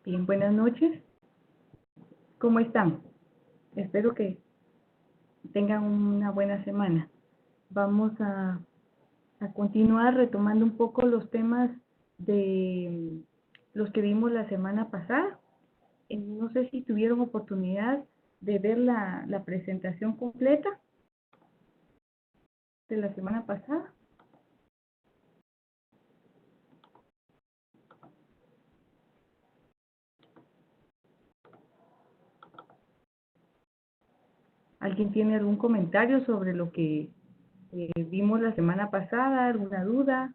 Bien, buenas noches. ¿Cómo están? Espero que tengan una buena semana. Vamos a continuar retomando un poco los temas de los que vimos la semana pasada. No sé si tuvieron oportunidad de ver la presentación completa de la semana pasada. ¿Alguien tiene algún comentario sobre lo que vimos la semana pasada? ¿Alguna duda?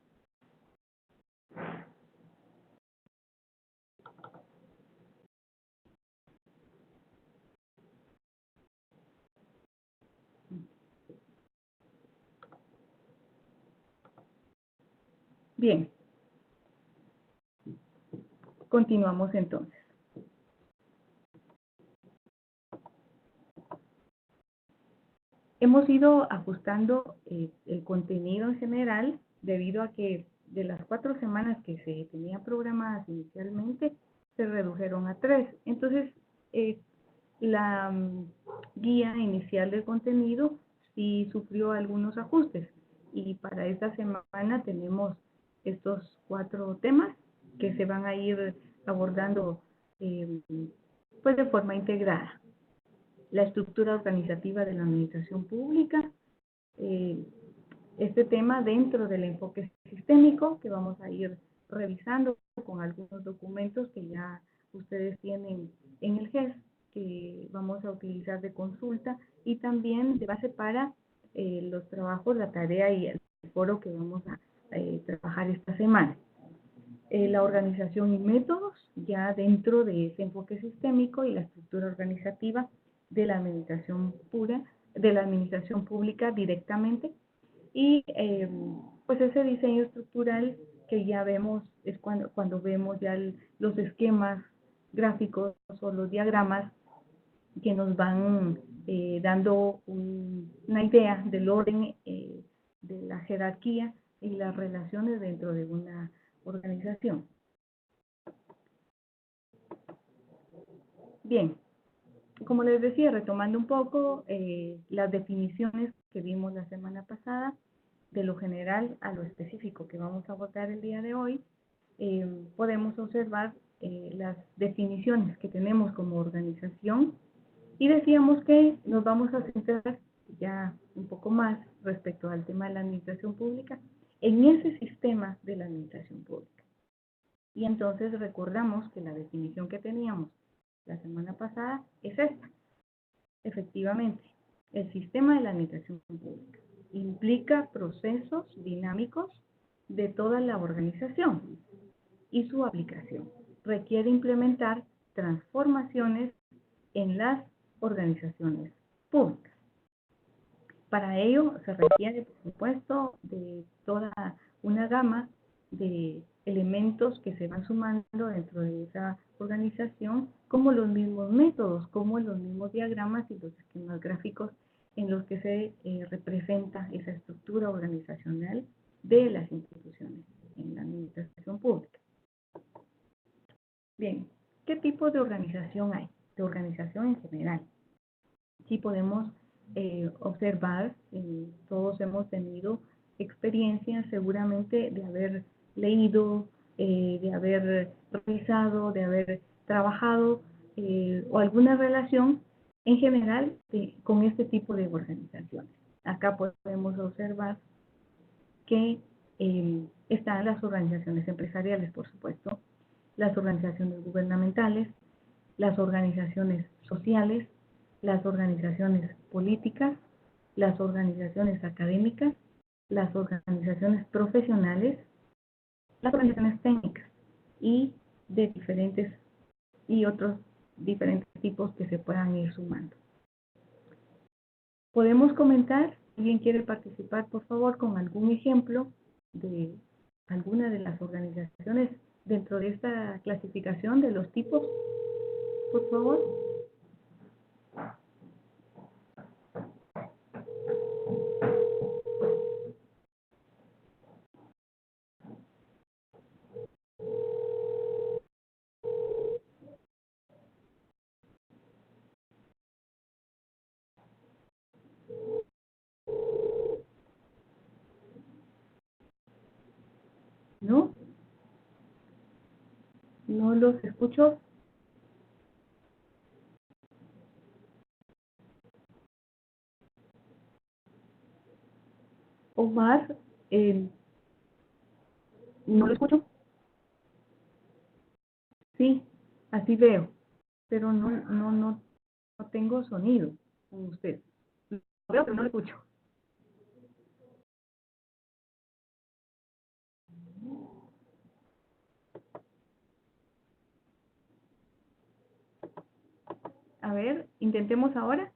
Bien, continuamos entonces. Hemos ido ajustando el contenido en general debido a que de las 4 semanas que se tenían programadas inicialmente se redujeron a 3. Entonces, la guía inicial del contenido sí sufrió algunos ajustes y para esta semana tenemos estos 4 temas que se van a ir abordando pues de forma integrada. La estructura organizativa de la administración pública, este tema dentro del enfoque sistémico que vamos a ir revisando con algunos documentos que ya ustedes tienen en el GES, que vamos a utilizar de consulta y también de base para los trabajos, la tarea y el foro que vamos a trabajar esta semana. La organización y métodos ya dentro de ese enfoque sistémico y la estructura organizativa de la administración pública directamente, y pues ese diseño estructural que ya vemos es cuando vemos ya los esquemas gráficos o los diagramas que nos van dando una idea del orden de la jerarquía y las relaciones dentro de una organización. Bien, como les decía, retomando un poco las definiciones que vimos la semana pasada, de lo general a lo específico que vamos a abordar el día de hoy, podemos observar las definiciones que tenemos como organización y decíamos que nos vamos a centrar ya un poco más respecto al tema de la administración pública en ese sistema de la administración pública. Y entonces recordamos que la definición que teníamos la semana pasada es esta. Efectivamente, el sistema de la administración pública implica procesos dinámicos de toda la organización y su aplicación requiere implementar transformaciones en las organizaciones públicas. Para ello se requiere, por supuesto, de toda una gama de elementos que se van sumando dentro de esa organización, como los mismos métodos, como los mismos diagramas y los esquemas gráficos en los que se representa esa estructura organizacional de las instituciones en la administración pública. Bien, ¿qué tipo de organización hay? De organización en general. Aquí podemos observar, todos hemos tenido experiencias seguramente de haber leído, de haber revisado, de haber trabajado o alguna relación en general con este tipo de organizaciones. Acá podemos observar que están las organizaciones empresariales, por supuesto, las organizaciones gubernamentales, las organizaciones sociales, las organizaciones políticas, las organizaciones académicas, las organizaciones profesionales, las organizaciones técnicas y de diferentes y otros diferentes tipos que se puedan ir sumando. Podemos comentar, si alguien quiere participar, por favor, con algún ejemplo de alguna de las organizaciones dentro de esta clasificación de los tipos, por favor. ¿No? ¿No los escucho? Omar, ¿no lo escucho? Sí, así veo, pero no tengo sonido con usted. Lo veo, pero no lo escucho. A ver, intentemos ahora.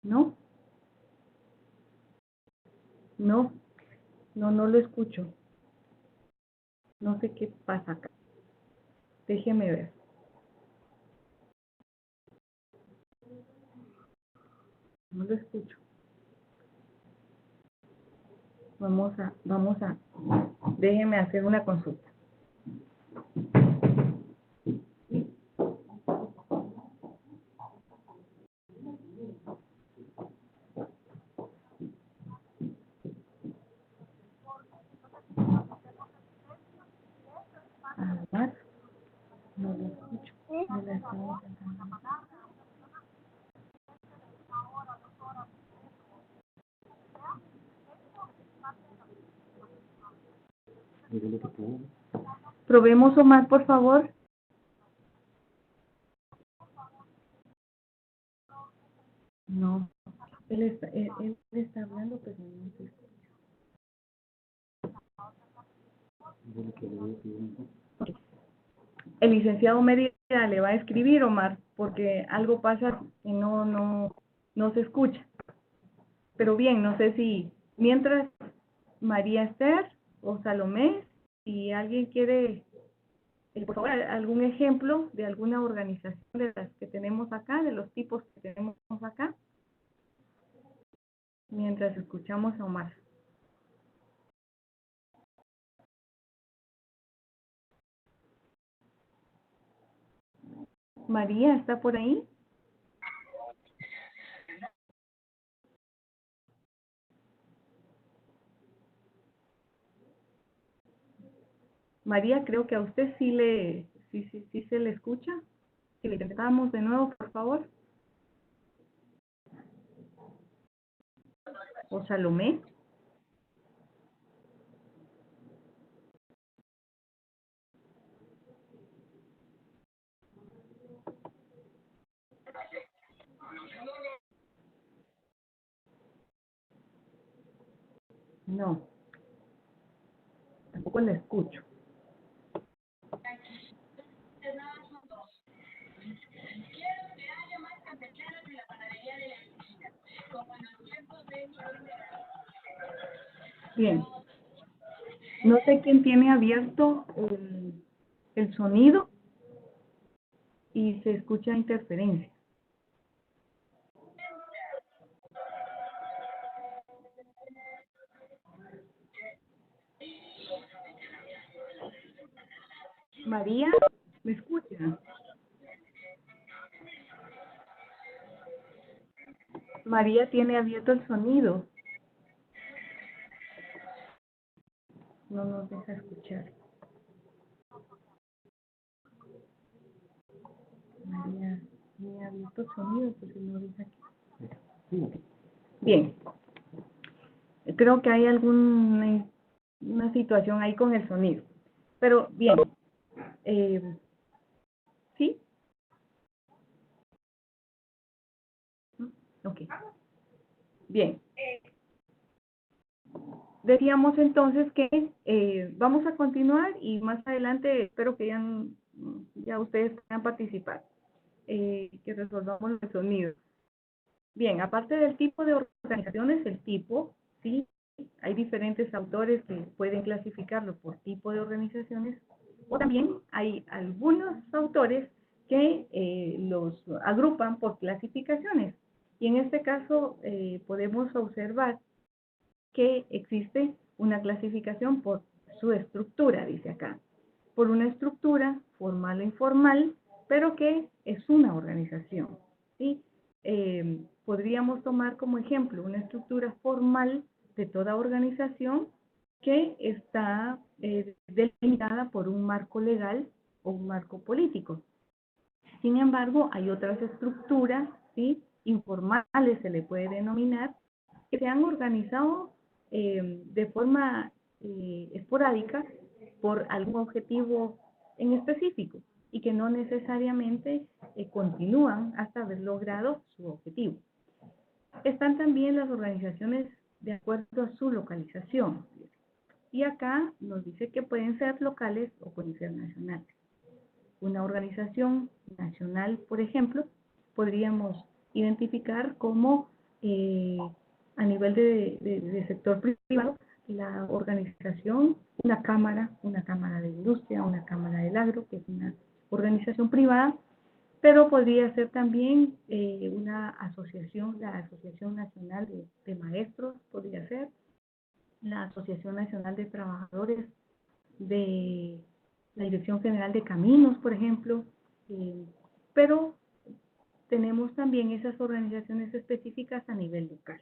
¿No? No, no lo escucho. No sé qué pasa acá. Déjeme ver. No lo escucho. Déjeme hacer una consulta. Omar, no lo escucho. No lo estoy intentando. Probemos, Omar, por favor. No, él está hablando, pero no se escucha. El licenciado Mérida le va a escribir, Omar, porque algo pasa y no se escucha. Pero bien, no sé si mientras María Esther o Salomé, si alguien quiere, por favor, algún ejemplo de alguna organización de las que tenemos acá, de los tipos que tenemos acá, mientras escuchamos a Omar. María, ¿está por ahí? María, creo que a usted sí se le escucha. Si le intentamos de nuevo, por favor. O Salomé. No, tampoco la escucho. Bien. No sé quién tiene abierto el sonido y se escucha interferencia. María, ¿me escucha? María tiene abierto el sonido. No nos deja escuchar. María tiene abierto el sonido, pues no deja aquí. Bien. Creo que hay alguna una situación ahí con el sonido. Pero bien. ¿Sí? Ok. Bien. Decíamos entonces que vamos a continuar y más adelante espero que ya ustedes puedan participar, que resolvamos el sonido. Bien, aparte del tipo de organizaciones, el tipo, sí, hay diferentes autores que pueden clasificarlo por tipo de organizaciones, o también hay algunos autores que los agrupan por clasificaciones. Y en este caso podemos observar que existe una clasificación por su estructura, dice acá, por una estructura formal o informal, pero que es una organización, ¿sí? Podríamos tomar como ejemplo una estructura formal de toda organización que está delimitada por un marco legal o un marco político. Sin embargo, hay otras estructuras, ¿sí?, informales se le puede denominar, que se han organizado de forma esporádica por algún objetivo en específico y que no necesariamente continúan hasta haber logrado su objetivo. Están también las organizaciones de acuerdo a su localización. Y acá nos dice que pueden ser locales o pueden ser nacionales. Una organización nacional, por ejemplo, podríamos identificar como a nivel de sector privado, la organización, una cámara de industria, una cámara del agro, que es una organización privada, pero podría ser también una asociación, la Asociación Nacional de Maestros, podría ser, la Asociación Nacional de Trabajadores de la Dirección General de Caminos, por ejemplo, pero tenemos también esas organizaciones específicas a nivel local,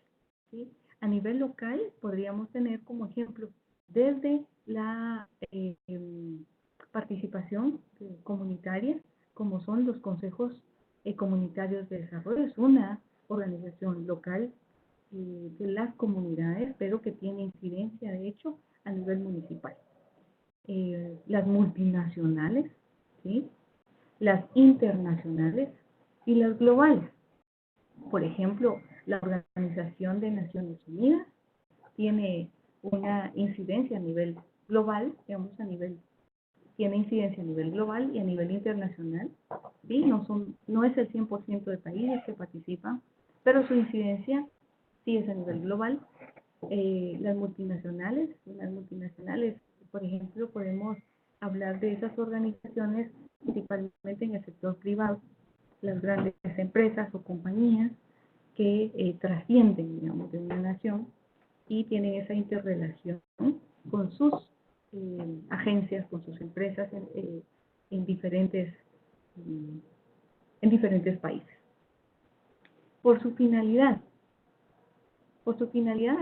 ¿sí? A nivel local podríamos tener como ejemplo desde la participación comunitaria, como son los consejos comunitarios de desarrollo, es una organización local de las comunidades, pero que tiene incidencia, de hecho, a nivel municipal. Las multinacionales, ¿sí?, las internacionales y las globales. Por ejemplo, la Organización de Naciones Unidas tiene una incidencia a nivel global, digamos, tiene incidencia a nivel global y a nivel internacional, ¿sí? No es el 100% de países que participan, pero su incidencia sí es a nivel global. Las multinacionales, por ejemplo, podemos hablar de esas organizaciones principalmente en el sector privado, las grandes empresas o compañías que trascienden, digamos, de una nación y tienen esa interrelación con sus agencias, con sus empresas en diferentes países. Por su finalidad,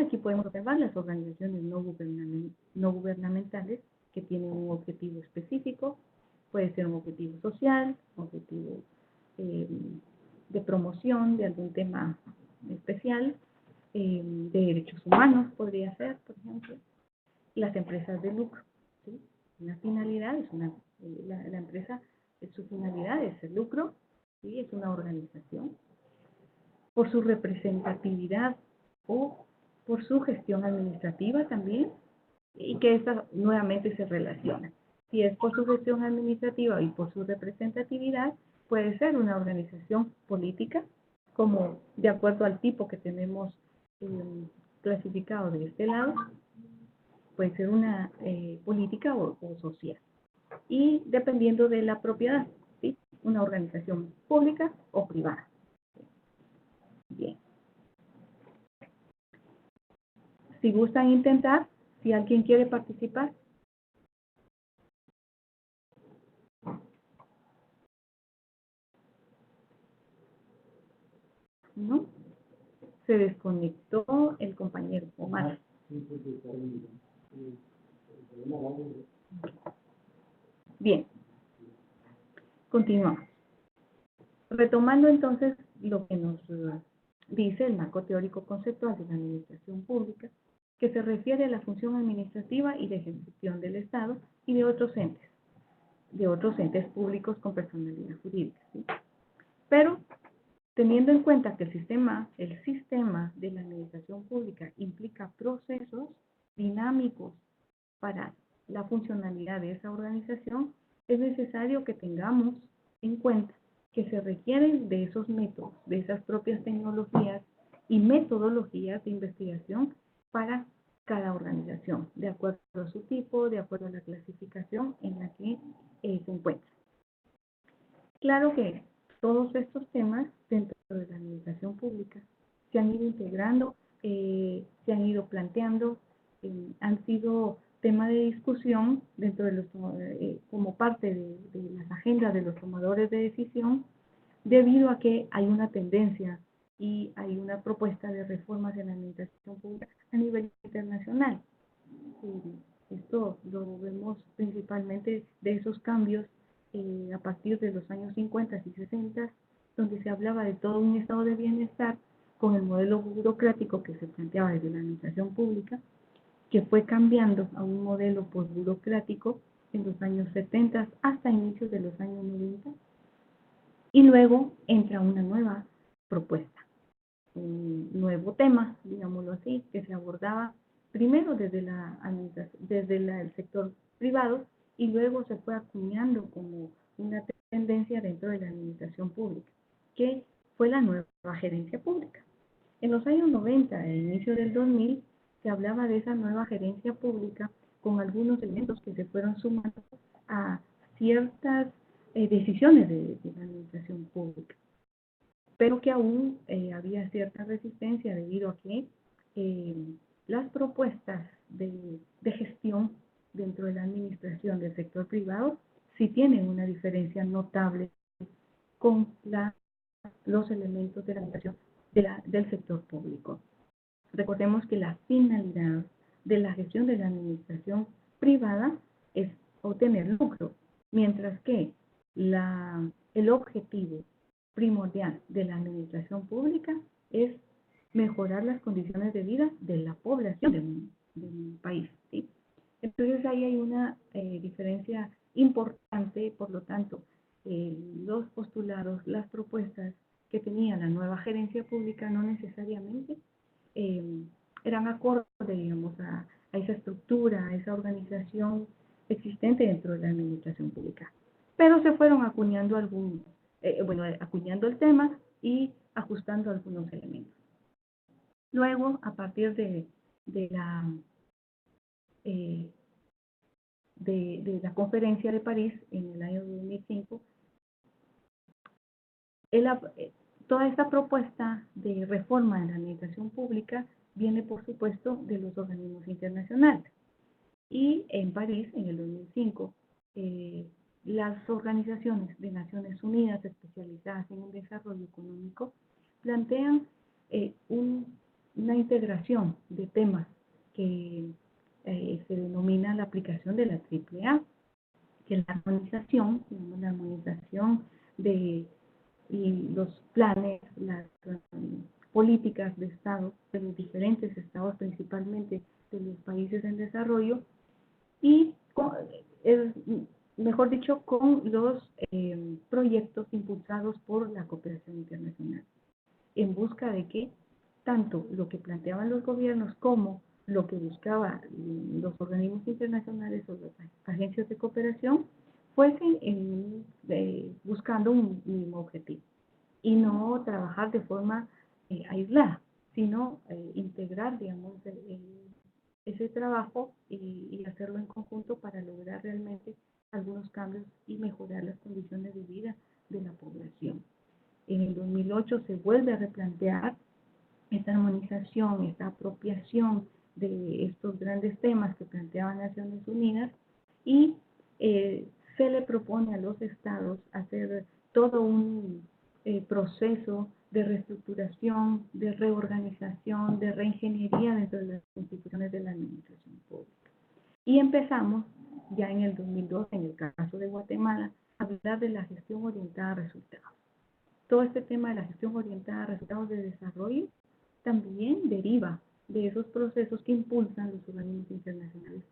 aquí podemos observar las organizaciones no gubernamentales que tienen un objetivo específico, puede ser un objetivo social, un objetivo de promoción de algún tema especial, de derechos humanos podría ser, por ejemplo, las empresas de lucro, ¿sí? Una finalidad es la empresa, su finalidad es el lucro, ¿sí? Es una organización. Por su representatividad o por su gestión administrativa también, y que esta nuevamente se relaciona. Si es por su gestión administrativa y por su representatividad, puede ser una organización política, como de acuerdo al tipo que tenemos clasificado de este lado, puede ser una política o social. Y dependiendo de la propiedad, ¿sí?, una organización pública o privada. Bien. Si gustan intentar, si alguien quiere participar. ¿No? Se desconectó el compañero Omar. Bien. Continuamos. Retomando entonces lo que nos dice el marco teórico conceptual de la administración pública, que se refiere a la función administrativa y de ejecución del Estado y de otros entes públicos con personalidad jurídica, ¿sí? Pero teniendo en cuenta que el sistema de la administración pública implica procesos dinámicos para la funcionalidad de esa organización, es necesario que tengamos en cuenta que se requieren de esos métodos, de esas propias tecnologías y metodologías de investigación para cada organización, de acuerdo a su tipo, de acuerdo a la clasificación en la que se encuentra. Claro que todos estos temas dentro de la administración pública se han ido integrando, se han ido planteando, han sido tema de discusión dentro de los, como parte de las agendas de los tomadores de decisión, debido a que hay una tendencia y hay una propuesta de reformas en la administración pública a nivel internacional. Esto lo vemos principalmente de esos cambios a partir de los años 50 y 60, donde se hablaba de todo un estado de bienestar con el modelo burocrático que se planteaba desde la administración pública, que fue cambiando a un modelo burocrático en los años 70 hasta inicios de los años 90, y luego entra una nueva propuesta, un nuevo tema, digámoslo así, que se abordaba primero desde el sector privado y luego se fue acuñando como una tendencia dentro de la administración pública, que fue la nueva gerencia pública. En los años 90 e inicio del 2000 se hablaba de esa nueva gerencia pública con algunos elementos que se fueron sumando a ciertas decisiones de la administración pública, pero que aún había cierta resistencia debido a que las propuestas de gestión dentro de la administración del sector privado sí tienen una diferencia notable con los elementos de la administración del sector público. Recordemos que la finalidad de la gestión de la administración privada es obtener lucro, mientras que el objetivo primordial de la administración pública es mejorar las condiciones de vida de la población del país, ¿sí? Entonces ahí hay una diferencia importante, por lo tanto, los postulados, las propuestas que tenía la nueva gerencia pública no necesariamente eran acordes, digamos, a esa estructura, a esa organización existente dentro de la administración pública. Pero se fueron acuñando acuñando el tema y ajustando algunos elementos. Luego, a partir de la conferencia de París en el año 2005, toda esta propuesta de reforma en la administración pública viene, por supuesto, de los organismos internacionales. Y en París, en el 2005, las organizaciones de Naciones Unidas especializadas en el desarrollo económico plantean una integración de temas que se denomina la aplicación de la AAA, que es la armonización de los planes, las políticas de Estado de los diferentes estados, principalmente de los países en desarrollo, y mejor dicho, con los proyectos impulsados por la cooperación internacional, en busca de que tanto lo que planteaban los gobiernos como lo que buscaban los organismos internacionales o las agencias de cooperación fuesen buscando un mismo objetivo, y no trabajar de forma aislada, sino integrar, digamos, ese trabajo y hacerlo en conjunto para lograr realmente algunos cambios y mejorar las condiciones de vida de la población. En el 2008 se vuelve a replantear esta armonización, esta apropiación de estos grandes temas que planteaban Naciones Unidas, y se le propone a los estados hacer todo un proceso de reestructuración, de reorganización, de reingeniería dentro de las instituciones de la administración pública. Y empezamos ya en el 2002, en el caso de Guatemala, a hablar de la gestión orientada a resultados. Todo este tema de la gestión orientada a resultados de desarrollo también deriva de esos procesos que impulsan los organismos internacionales,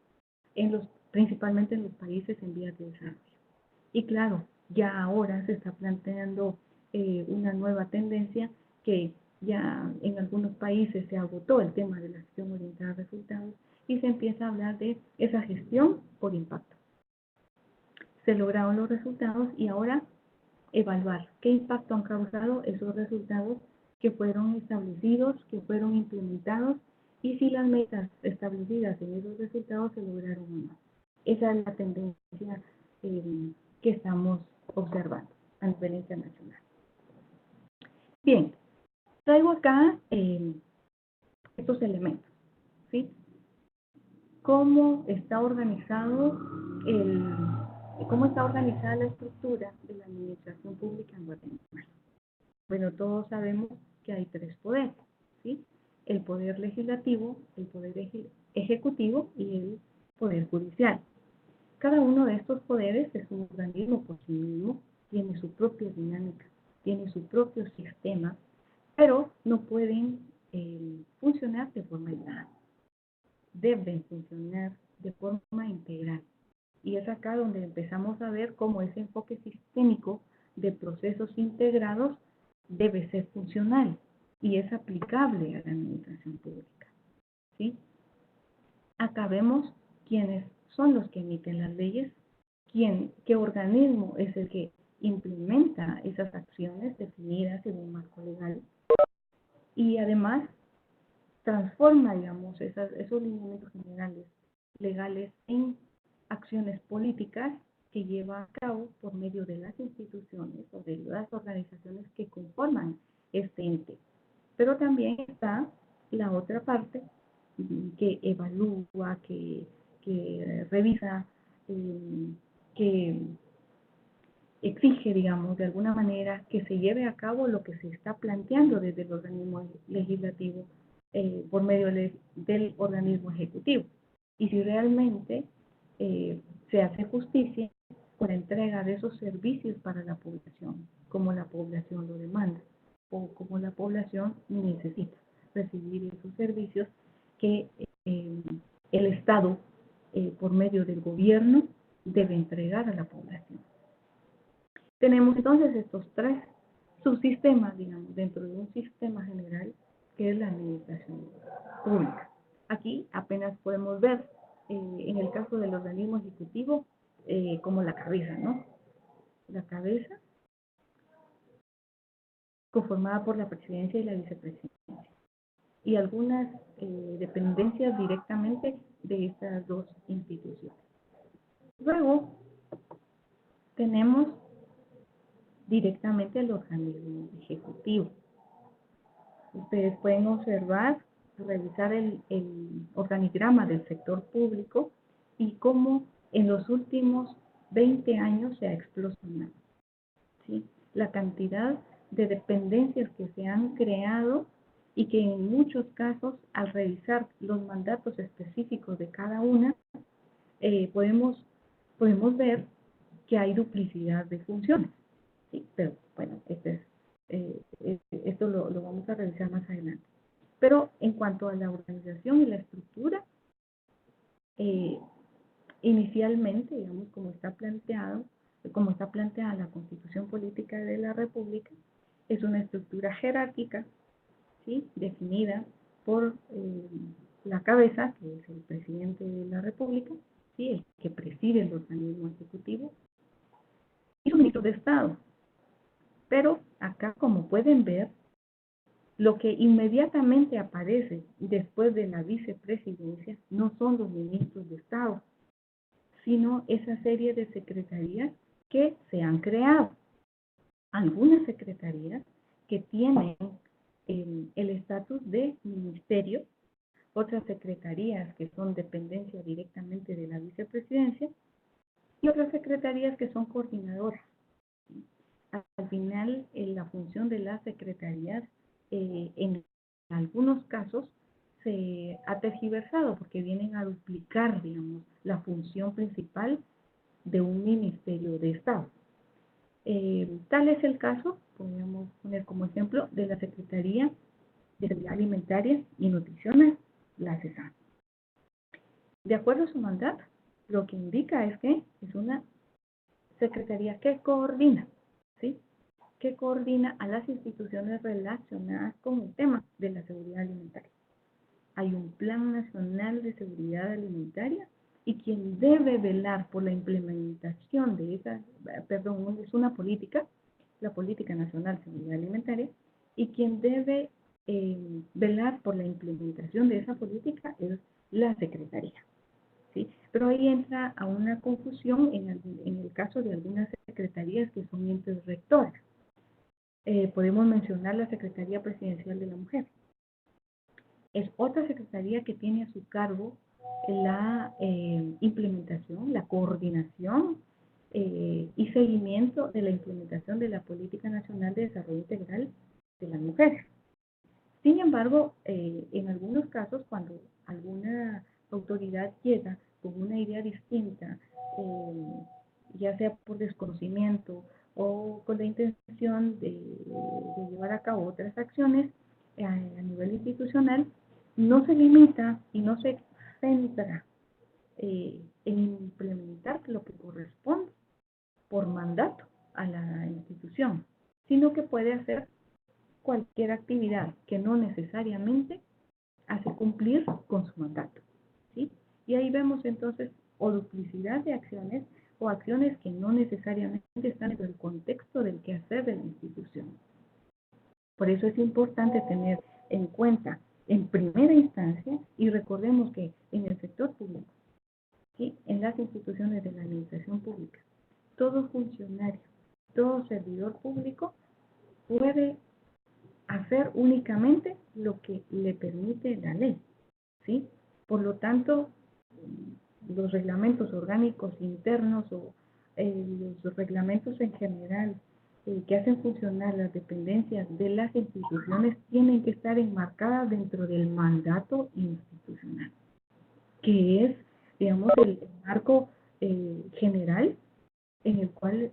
principalmente en los países en vías de desarrollo. Y claro, ya ahora se está planteando una nueva tendencia, que ya en algunos países se agotó el tema de la gestión orientada a resultados y se empieza a hablar de esa gestión por impacto. Se lograron los resultados y ahora evaluar qué impacto han causado esos resultados que fueron establecidos, que fueron implementados, y si las metas establecidas en esos resultados se lograron o no. Esa es la tendencia que estamos observando a nivel internacional. Bien, traigo acá estos elementos, ¿sí? ¿Cómo está organizada la estructura de la administración pública en Guatemala? Bueno, todos sabemos que hay tres poderes, ¿sí? El poder legislativo, el poder ejecutivo y el poder judicial. Cada uno de estos poderes es un organismo por sí mismo, tiene su propia dinámica, tiene su propio sistema, pero no pueden funcionar de forma aislada. Deben funcionar de forma integral. Y es acá donde empezamos a ver cómo ese enfoque sistémico de procesos integrados debe ser funcional y es aplicable a la administración pública, ¿sí? Acá vemos quiénes son los que emiten las leyes, qué organismo es el que implementa esas acciones definidas en un marco legal y además transforma, digamos, esos lineamientos generales legales en acciones políticas que lleva a cabo por medio de las instituciones o de las organizaciones que conforman este ente. Pero también está la otra parte que evalúa, que revisa, que exige, digamos, de alguna manera que se lleve a cabo lo que se está planteando desde el organismo legislativo por medio del organismo ejecutivo. Y si realmente se hace justicia con la entrega de esos servicios para la población, como la población lo demanda o como la población necesita recibir esos servicios que el Estado, por medio del gobierno, debe entregar a la población. Tenemos entonces estos tres subsistemas, digamos, dentro de un sistema general que es la administración pública. Aquí apenas podemos ver, en el caso del organismo ejecutivo, como la cabeza, ¿no? La cabeza conformada por la presidencia y la vicepresidencia. Y algunas dependencias directamente de estas dos instituciones. Luego, tenemos directamente el organismo ejecutivo. Ustedes pueden observar, revisar el organigrama del sector público y cómo en los últimos 20 años se ha explosionado, ¿sí? La cantidad de dependencias que se han creado y que en muchos casos, al revisar los mandatos específicos de cada una, podemos ver que hay duplicidad de funciones. Sí, pero bueno, esto lo vamos a revisar más adelante. Pero en cuanto a la organización y la estructura, inicialmente, digamos, como está planteada la Constitución Política de la República, es una estructura jerárquica, ¿sí?, definida por la cabeza, que es el presidente de la República, ¿sí?, el que preside el organismo ejecutivo, y los ministros de Estado. Pero acá, como pueden ver, lo que inmediatamente aparece después de la vicepresidencia no son los ministros de Estado, sino esa serie de secretarías que se han creado. Algunas secretarías que tienen el estatus de ministerio, otras secretarías que son dependencia directamente de la vicepresidencia y otras secretarías que son coordinadoras. Al final, la función de las secretarías en algunos casos se ha tergiversado porque vienen a duplicar, digamos, la función principal de un ministerio de Estado. Tal es el caso, podríamos poner como ejemplo, de la Secretaría de Seguridad Alimentaria y Nutricional, la SESAN. De acuerdo a su mandato, lo que indica es que es una secretaría que coordina, ¿sí?, que coordina a las instituciones relacionadas con el tema de la seguridad alimentaria. Hay un Plan Nacional de Seguridad Alimentaria y quien debe velar por la implementación de esa, es una política, la Política Nacional de Seguridad Alimentaria, y quien debe velar por la implementación de esa política es la Secretaría, ¿sí? Pero ahí entra a una confusión en el caso de algunas secretarías que son entes rectores. Podemos mencionar la Secretaría Presidencial de la Mujer. Es otra secretaría que tiene a su cargo la implementación, la coordinación y seguimiento de la implementación de la Política Nacional de Desarrollo Integral de las Mujeres. Sin embargo, en algunos casos, cuando alguna autoridad llega con una idea distinta, ya sea por desconocimiento o con la intención de llevar a cabo otras acciones a nivel institucional, no se limita y no se centra en implementar lo que corresponde por mandato a la institución, sino que puede hacer cualquier actividad que no necesariamente hace cumplir con su mandato, ¿sí? Y ahí vemos entonces o duplicidad de acciones o acciones que no necesariamente están dentro del contexto del quehacer de la institución. Por eso es importante tener en cuenta en primera instancia, y recordemos que en el sector público, ¿sí?, en las instituciones de la administración pública, todo funcionario, todo servidor público puede hacer únicamente lo que le permite la ley, ¿sí? Por lo tanto, los reglamentos orgánicos internos o los reglamentos en general que hacen funcionar las dependencias de las instituciones tienen que estar enmarcadas dentro del mandato institucional, que es, digamos, el marco general en el cual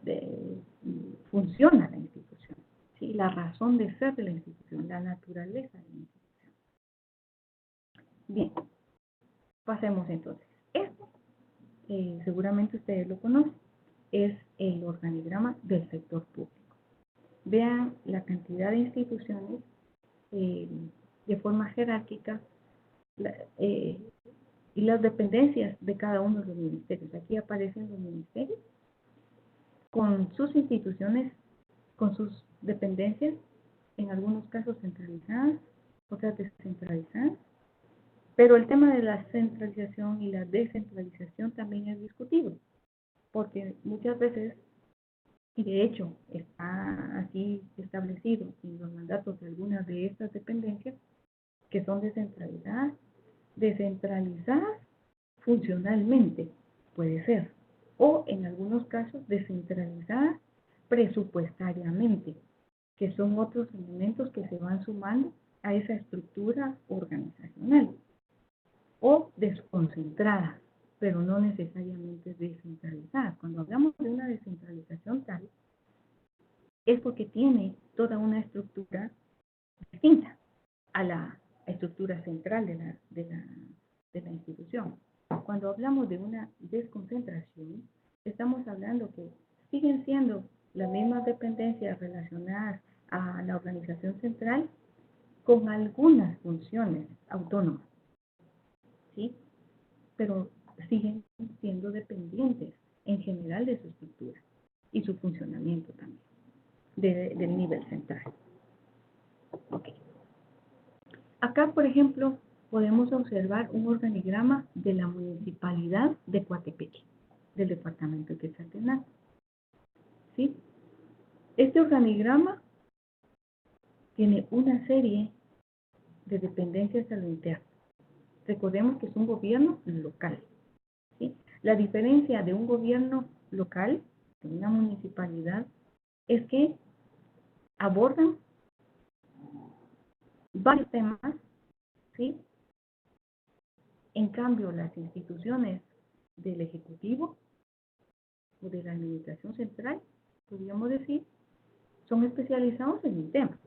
funciona la institución, ¿sí? La razón de ser de la institución, la naturaleza de la institución. Bien, pasemos entonces. Esto, seguramente ustedes lo conocen, es el organigrama del sector público. Vean la cantidad de instituciones de forma jerárquica y las dependencias de cada uno de los ministerios. Aquí aparecen los ministerios con sus instituciones, con sus dependencias, en algunos casos centralizadas, otras descentralizadas. Pero el tema de la centralización y la descentralización también es discutido, porque muchas veces, y de hecho está así establecido en los mandatos de algunas de estas dependencias, que son descentralizadas funcionalmente, puede ser, o en algunos casos descentralizadas presupuestariamente, que son otros elementos que se van sumando a esa estructura organizacional, o desconcentradas, pero no necesariamente descentralizadas. Cuando hablamos de una descentralización tal, es porque tiene toda una estructura distinta a la estructura central de la institución. Cuando hablamos de una desconcentración, estamos hablando que siguen siendo las mismas dependencias relacionadas a la organización central con algunas funciones autónomas, ¿sí? Pero siguen siendo dependientes en general de su estructura y su funcionamiento también, del nivel central. Okay. Acá, por ejemplo, podemos observar un organigrama de la municipalidad de Coatepeque, del departamento de Quetzaltenango, ¿sí? Este organigrama tiene una serie de dependencias a lo interno. Recordemos que es un gobierno local, ¿sí? La diferencia de un gobierno local, de una municipalidad, es que abordan varios temas, ¿sí? En cambio, las instituciones del Ejecutivo o de la Administración Central, podríamos decir, son especializados en un tema.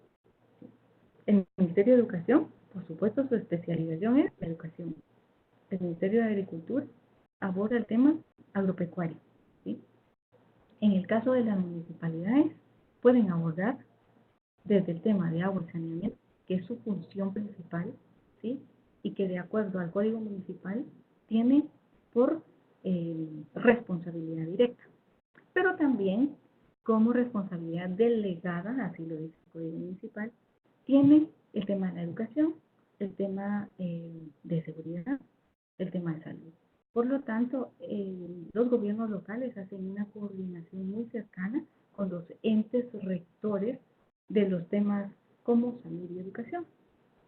El Ministerio de Educación, por supuesto, su especialización es la educación. El Ministerio de Agricultura aborda el tema agropecuario, ¿sí? En el caso de las municipalidades, pueden abordar desde el tema de agua y saneamiento, que es su función principal, ¿sí? Y que de acuerdo al Código Municipal tiene por responsabilidad directa, pero también como responsabilidad delegada, así lo dice el Código Municipal, tiene el tema de la educación, el tema de seguridad, el tema de salud. Por lo tanto, los gobiernos locales hacen una coordinación muy cercana con los entes rectores de los temas como salud y educación.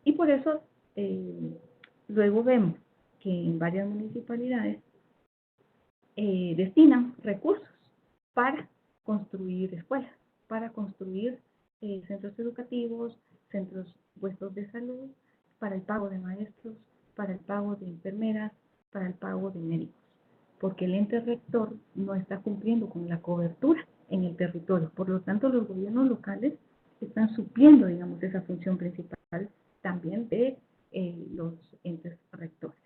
Y por eso, luego vemos que en varias municipalidades destinan recursos para construir escuelas, para construir centros educativos, centros, puestos de salud, para el pago de maestros, para el pago de enfermeras, para el pago de médicos, porque el ente rector no está cumpliendo con la cobertura en el territorio. Por lo tanto, los gobiernos locales están supliendo, digamos, esa función principal también de los entes rectores.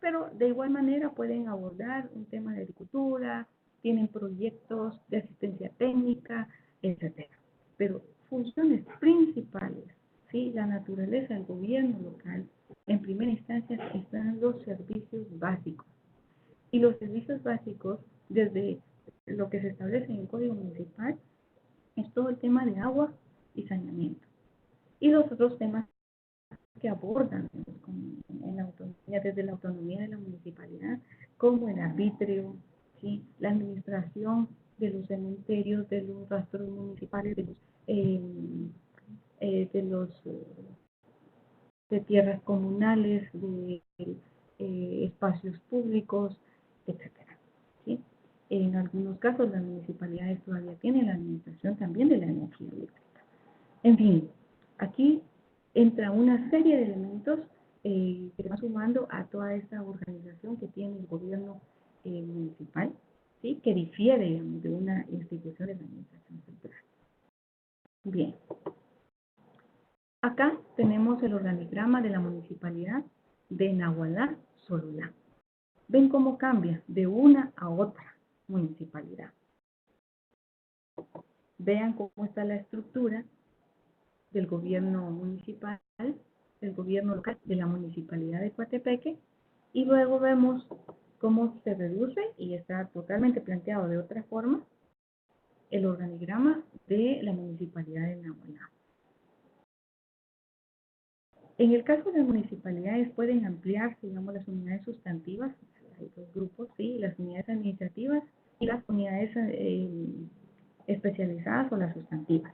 Pero de igual manera pueden abordar un tema de agricultura, tienen proyectos de asistencia técnica, etcétera. Pero funciones principales, ¿sí? La naturaleza del gobierno local, en primera instancia están los servicios básicos. Y los servicios básicos, desde lo que se establece en el Código Municipal, es todo el tema de agua y saneamiento. Y los otros temas que abordan en la autonomía, desde la autonomía de la municipalidad, como el arbitrio, ¿sí? La administración de los cementerios, de los rastros municipales, de tierras comunales, de espacios públicos, etcétera, ¿sí? En algunos casos las municipalidades todavía tienen la administración también de la energía eléctrica. En fin, aquí entra una serie de elementos que van sumando a toda esta organización que tiene el gobierno municipal, ¿sí? Que difiere, digamos, de una institución de la administración central. Bien. Acá tenemos el organigrama de la municipalidad de Nahualá, Sololá. Ven cómo cambia de una a otra municipalidad. Vean cómo está la estructura del gobierno municipal, del gobierno local, de la municipalidad de Coatepeque, y luego vemos cómo se reduce, y está totalmente planteado de otra forma, el organigrama de la municipalidad de Nahualá. En el caso de las municipalidades pueden ampliarse, digamos, las unidades sustantivas, hay dos grupos, ¿sí? Las unidades administrativas y las unidades especializadas o las sustantivas.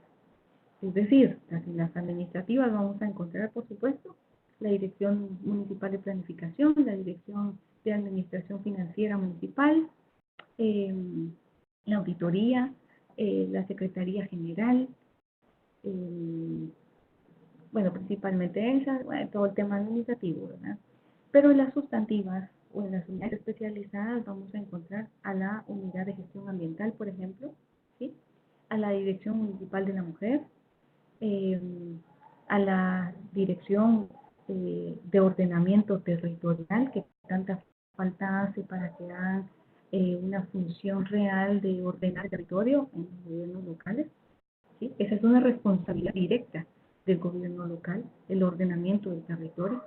Es decir, las administrativas vamos a encontrar, por supuesto, la Dirección Municipal de Planificación, la Dirección de Administración Financiera Municipal, la Auditoría, la Secretaría General, bueno, principalmente esas, bueno, todo el tema administrativo, ¿verdad? Pero en las sustantivas o en las unidades especializadas vamos a encontrar a la Unidad de Gestión Ambiental, por ejemplo, ¿sí? A la Dirección Municipal de la Mujer, a la Dirección de Ordenamiento Territorial, que tanta falta hace para que hagan una función real de ordenar el territorio en los gobiernos locales, ¿sí? Esa es una responsabilidad directa del gobierno local, el ordenamiento del territorio.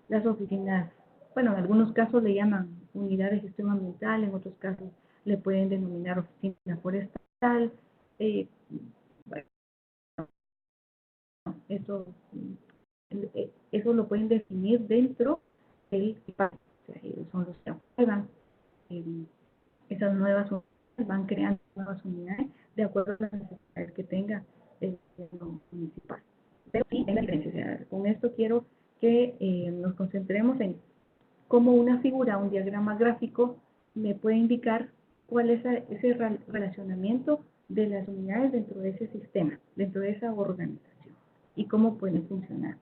Las oficinas, bueno, en algunos casos le llaman unidad de gestión ambiental, en otros casos le pueden denominar oficina forestal. Bueno, eso lo pueden definir dentro del IPAC, son los que aprueban esas nuevas unidades, van creando nuevas unidades de acuerdo a las necesidades que tenga el gobierno municipal. Pero sí, hay la diferencia. O sea, con esto quiero que nos concentremos en cómo una figura, un diagrama gráfico, me puede indicar cuál es ese relacionamiento de las unidades dentro de ese sistema, dentro de esa organización, y cómo pueden funcionar.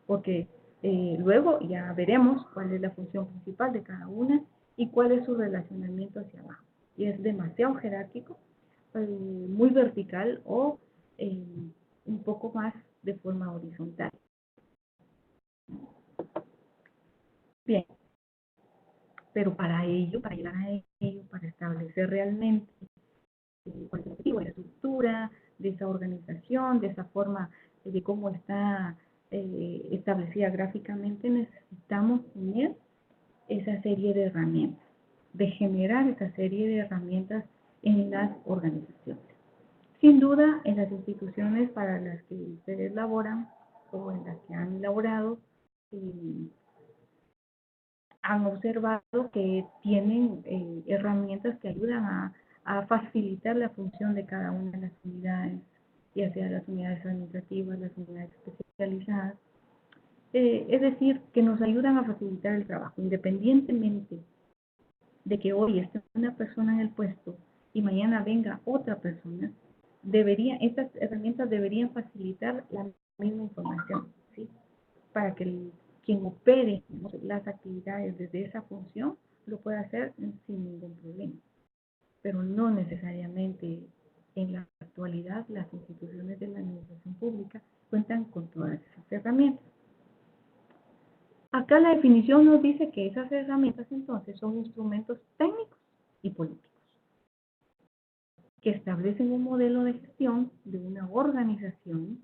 Porque luego ya veremos cuál es la función principal de cada una y cuál es su relacionamiento hacia abajo. Y es demasiado jerárquico, muy vertical o un poco más de forma horizontal. Bien, pero para ello, para llegar a ello, para establecer realmente cuál es el objetivo de la estructura, de esa organización, de esa forma de cómo está establecida gráficamente, necesitamos tener esa serie de herramientas, de generar esa serie de herramientas en las organizaciones. Sin duda, en las instituciones para las que ustedes laboran o en las que han laborado, han observado que tienen herramientas que ayudan a facilitar la función de cada una de las unidades, ya sea las unidades administrativas, las unidades especializadas. Es decir, que nos ayudan a facilitar el trabajo, independientemente de que hoy esté una persona en el puesto y mañana venga otra persona, estas herramientas deberían facilitar la misma información, ¿sí? Para que quien opere las actividades desde esa función lo pueda hacer sin ningún problema. Pero no necesariamente en la actualidad las instituciones de la administración pública cuentan con todas esas herramientas. Acá la definición nos dice que esas herramientas entonces son instrumentos técnicos y políticos que establecen un modelo de gestión de una organización,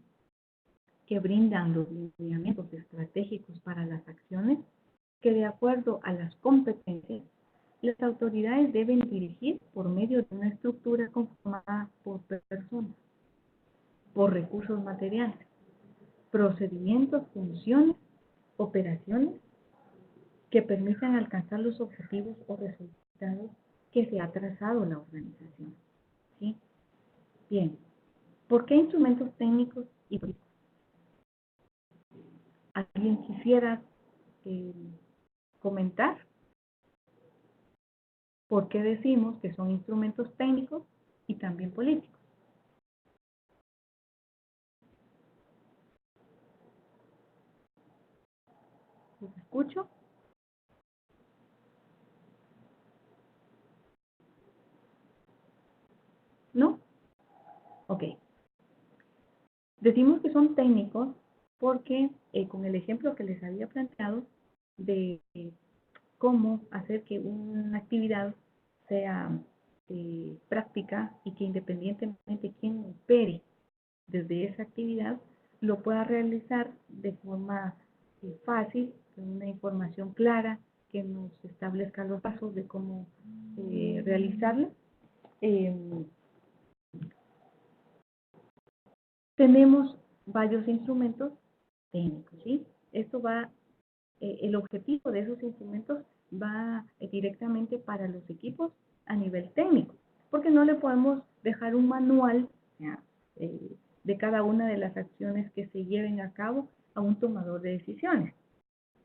que brindan los lineamientos estratégicos para las acciones que, de acuerdo a las competencias, las autoridades deben dirigir por medio de una estructura conformada por personas, por recursos materiales, procedimientos, funciones, operaciones que permitan alcanzar los objetivos o resultados que se ha trazado la organización. ¿Sí? Bien, ¿por qué instrumentos técnicos y políticos? ¿Alguien quisiera comentar por qué decimos que son instrumentos técnicos y también políticos? ¿Los escucho? ¿No? Ok. Decimos que son técnicos porque con el ejemplo que les había planteado de cómo hacer que una actividad sea práctica y que independientemente de quién opere desde esa actividad, lo pueda realizar de forma fácil, con una información clara, que nos establezca los pasos de cómo realizarla. Tenemos varios instrumentos técnicos, ¿sí? Esto va, el objetivo de esos instrumentos va directamente para los equipos a nivel técnico, porque no le podemos dejar un manual de cada una de las acciones que se lleven a cabo a un tomador de decisiones,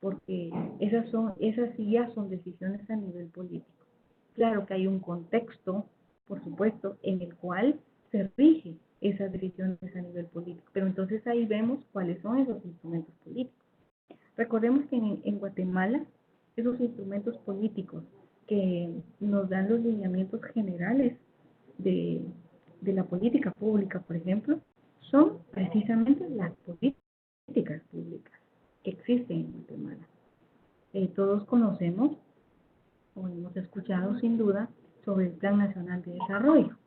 porque esas sí ya son decisiones a nivel político. Claro que hay un contexto, por supuesto, en el cual se rige esas decisiones a nivel político, pero entonces ahí vemos cuáles son esos instrumentos políticos. Recordemos que en Guatemala esos instrumentos políticos que nos dan los lineamientos generales de la política pública, por ejemplo, son precisamente las políticas públicas que existen en Guatemala. Todos conocemos o hemos escuchado sin duda sobre el Plan Nacional de Desarrollo.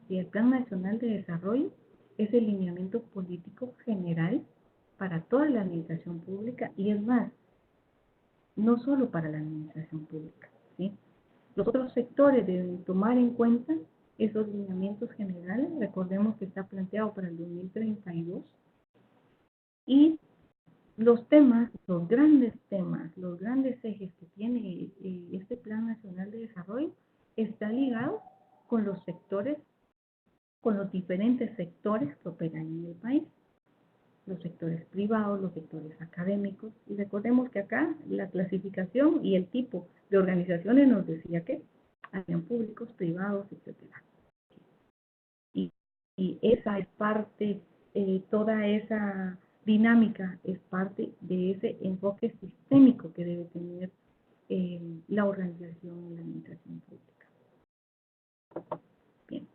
Y el Plan Nacional de Desarrollo es el lineamiento político general para toda la administración pública y es más, no solo para la administración pública, ¿sí? Los otros sectores deben tomar en cuenta esos lineamientos generales. Recordemos que está planteado para el 2032 y los temas, los grandes ejes que tiene este Plan Nacional de Desarrollo está ligado con los sectores, con los diferentes sectores que operan en el país. Los sectores privados, los sectores académicos. Y recordemos que acá la clasificación y el tipo de organizaciones nos decía que habían públicos, privados, etc. Y esa es parte, toda esa dinámica es parte de ese enfoque sistémico que debe tener la organización y la administración pública. Bien.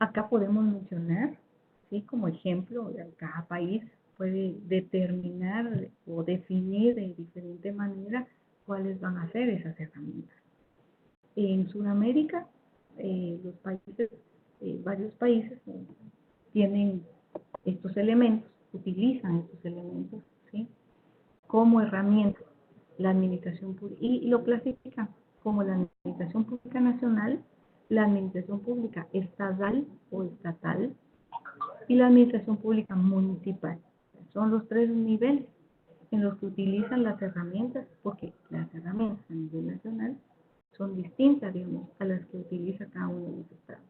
Acá podemos mencionar, ¿sí? Como ejemplo, cada país puede determinar o definir de diferente manera cuáles van a ser esas herramientas. En Sudamérica, los países, varios países tienen estos elementos, utilizan estos elementos, ¿sí? Como herramientas la administración pública y lo clasifican como la administración pública nacional, la administración pública estatal o estatal y la administración pública municipal. Son los tres niveles en los que utilizan las herramientas, porque las herramientas a nivel nacional son distintas, digamos, a las que utiliza cada uno de los estados.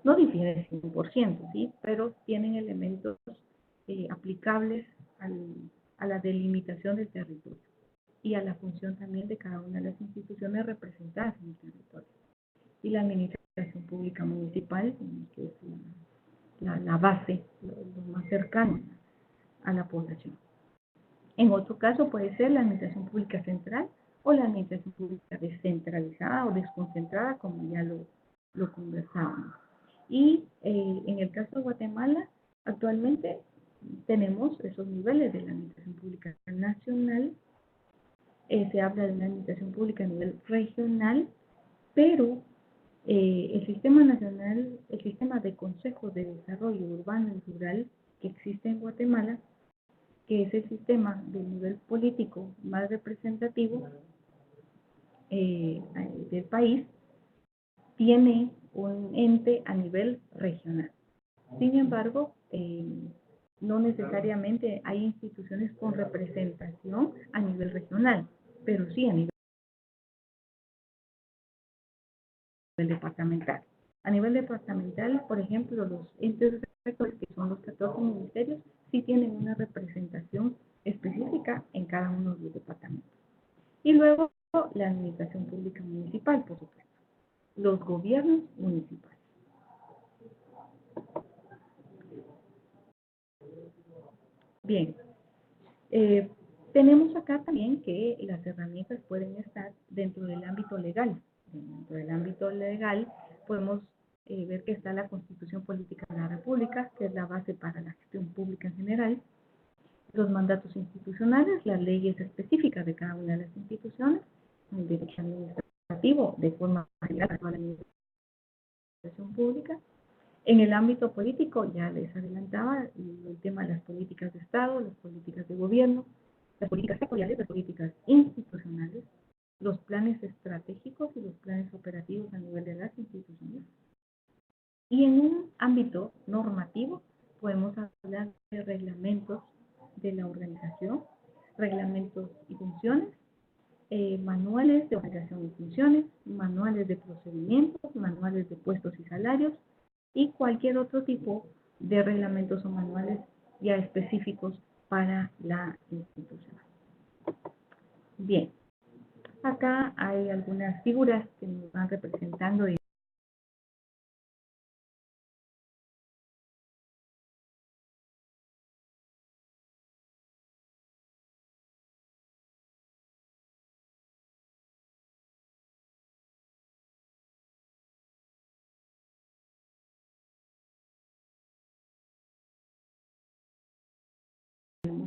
No difiere 100%, ¿sí? Pero tienen elementos aplicables a la delimitación del territorio y a la función también de cada una de las instituciones representadas en el territorio. y la administración pública municipal, que es la base, lo más cercano a la población. En otro caso puede ser la administración pública central o la administración pública descentralizada o desconcentrada, como ya lo conversábamos. Y en el caso de Guatemala, actualmente tenemos esos niveles de la administración pública nacional, se habla de una administración pública a nivel regional, pero el sistema nacional, el sistema de consejos de desarrollo urbano y rural que existe en Guatemala, que es el sistema del nivel político más representativo del país, tiene un ente a nivel regional. Sin embargo, no necesariamente hay instituciones con representación a nivel regional, pero sí a nivel departamental. A nivel departamental, por ejemplo, los entes rectores, que son los 14 ministerios, sí tienen una representación específica en cada uno de los departamentos. Y luego la administración pública municipal, por supuesto, los gobiernos municipales. Bien, tenemos acá también que las herramientas pueden estar dentro del ámbito legal. Dentro del ámbito legal podemos ver que está la Constitución Política de la República, que es la base para la gestión pública en general, los mandatos institucionales, las leyes específicas de cada una de las instituciones, el derecho administrativo de forma general a toda la administración pública. En el ámbito político, ya les adelantaba el tema de las políticas de Estado, las políticas de gobierno, las políticas sectoriales, las políticas institucionales, los planes estratégicos y los planes operativos a nivel de las instituciones. Y en un ámbito normativo, podemos hablar de reglamentos de la organización, reglamentos y funciones, manuales de organización y funciones, manuales de procedimientos, manuales de puestos y salarios, y cualquier otro tipo de reglamentos o manuales ya específicos para la institución. Bien, acá hay algunas figuras que nos van representando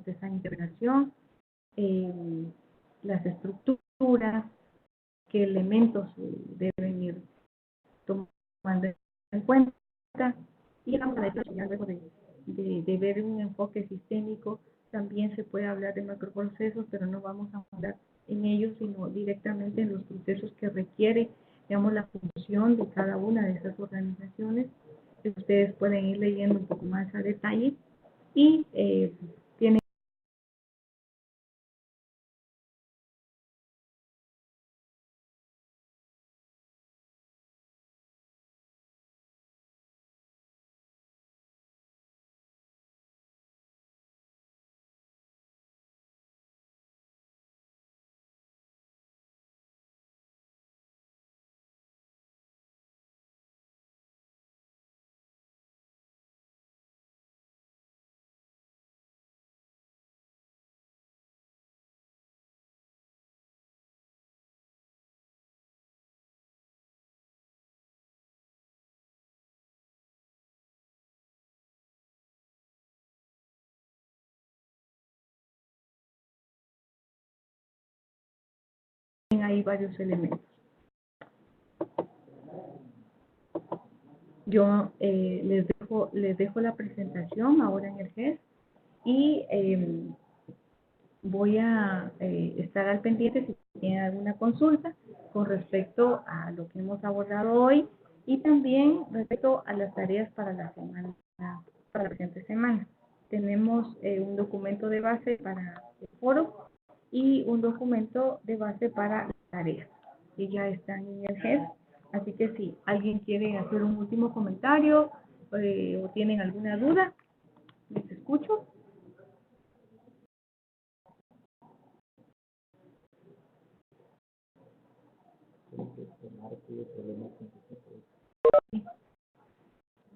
esa integración, las estructuras, qué elementos deben ir tomando en cuenta, y luego de ver un enfoque sistémico, también se puede hablar de macroprocesos, pero no vamos a hablar en ellos, sino directamente en los procesos que requiere, digamos, la función de cada una de esas organizaciones, que ustedes pueden ir leyendo un poco más a detalle, y tienen ahí varios elementos. Yo les dejo la presentación ahora en el GES y voy a estar al pendiente si tienen alguna consulta con respecto a lo que hemos abordado hoy y también respecto a las tareas para la semana, para la presente semana. Tenemos un documento de base para el foro y un documento de base para las tareas que ya están en el GES. Así que si alguien quiere hacer un último comentario o tienen alguna duda, les escucho.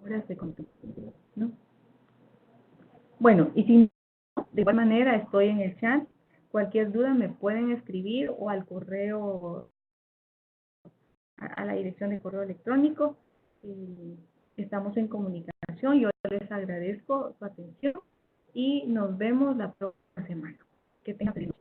Ahora se contó, ¿no? Bueno, y si no, de igual manera estoy en el chat. Cualquier duda me pueden escribir o al correo, a la dirección de correo electrónico. Estamos en comunicación. Yo les agradezco su atención y nos vemos la próxima semana. Que tengan feliz